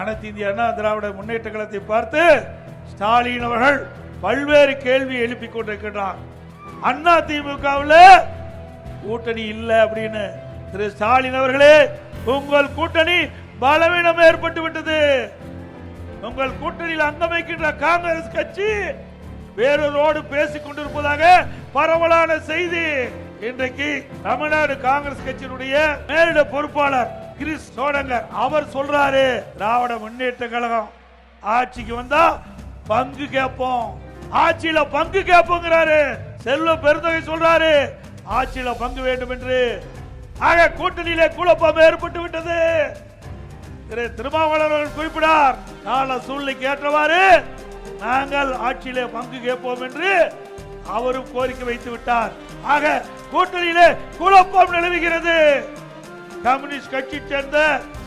அனைத்து இந்திய அண்ணா திராவிட முன்னேற்ற கழகத்தை பார்த்து ஸ்டாலின் அவர்கள் பல்வேறு கேள்வி எழுப்பிக் கொண்டிருக்கிறார். அண்ணா திமுகவில் கூட்டணி இல்லை அப்படின்னு. திரு ஸ்டாலின் அவர்களே, உங்கள் கூட்டணி பலவீனம் ஏற்பட்டு விட்டது. உங்கள் கூட்டணியில் அங்கம் வைக்கின்ற காங்கிரஸ் கட்சி வேறொரு பேசிக் கொண்டிருப்பதாக பரவலான செய்தி. இன்றைக்கு தமிழ்நாடு காங்கிரஸ் கட்சியினுடைய மேலிட பொறுப்பாளர் கிரிஸ் சோடங்கர் அவர் சொல்றாரு, திராவிட முன்னேற்ற கழகம் ஆட்சிக்கு வந்தா பங்கு கேட்போம், ஆட்சியில பங்கு கேட்போங்கிறாரு. செல்வ பெருந்தகை சொல்றாரு ஆட்சியில பங்கு வேண்டும் என்று. ஆக கூட்டணியிலே குழப்பம் ஏற்பட்டு விட்டது. திரு திருமாவளவன் குறிப்பிடார், கால சூழ்நிலைக்கு ஏற்றவாறு நாங்கள் ஆட்சியிலே பங்கு கேட்போம் என்று அவரும் கோரிக்கை வைத்து விட்டார். ஆக கூட்டணியிலே குழப்பம் நிலவுகிறது. கம்யூனிஸ்ட் கட்சி சேர்ந்த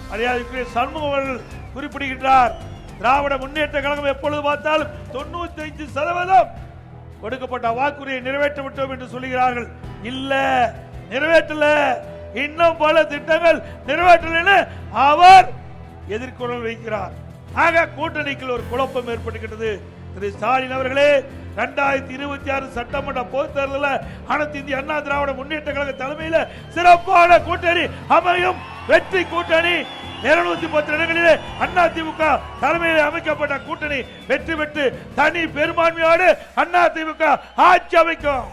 மரியாதைக்குரிய சண்முகம் அவர்கள் குறிப்பிடுகின்றார், திராவிட முன்னேற்ற கழகம் எப்பொழுது பார்த்தாலும் 95% கொடுக்கப்பட்ட வாக்குறுதியை நிறைவேற்ற விட்டோம் என்று சொல்லுகிறார்கள். இல்ல, நிறைவேற்றல, இன்னும் பல திட்டங்கள் நிறைவேற்றல அவர் எதிர்குரல் வைக்கிறார். ஆக கூட்டணிக்குள் ஒரு குழப்பம் ஏற்பட்டுகிறது. திரு ஸ்டாலின் அவர்களே, 2026 சட்டமன்ற பொதுத் தேர்தலில் அனைத்து இந்திய அண்ணா திராவிட முன்னேற்ற கழக தலைமையில் சிறப்பான கூட்டணி அமையும். வெற்றி கூட்டணி 210 இடங்களிலே அண்ணா திமுக தலைமையில் அமைக்கப்பட்ட கூட்டணி வெற்றி பெற்று தனி பெரும்பான்மையோடு அண்ணா திமுக ஆட்சி அமைக்கும்.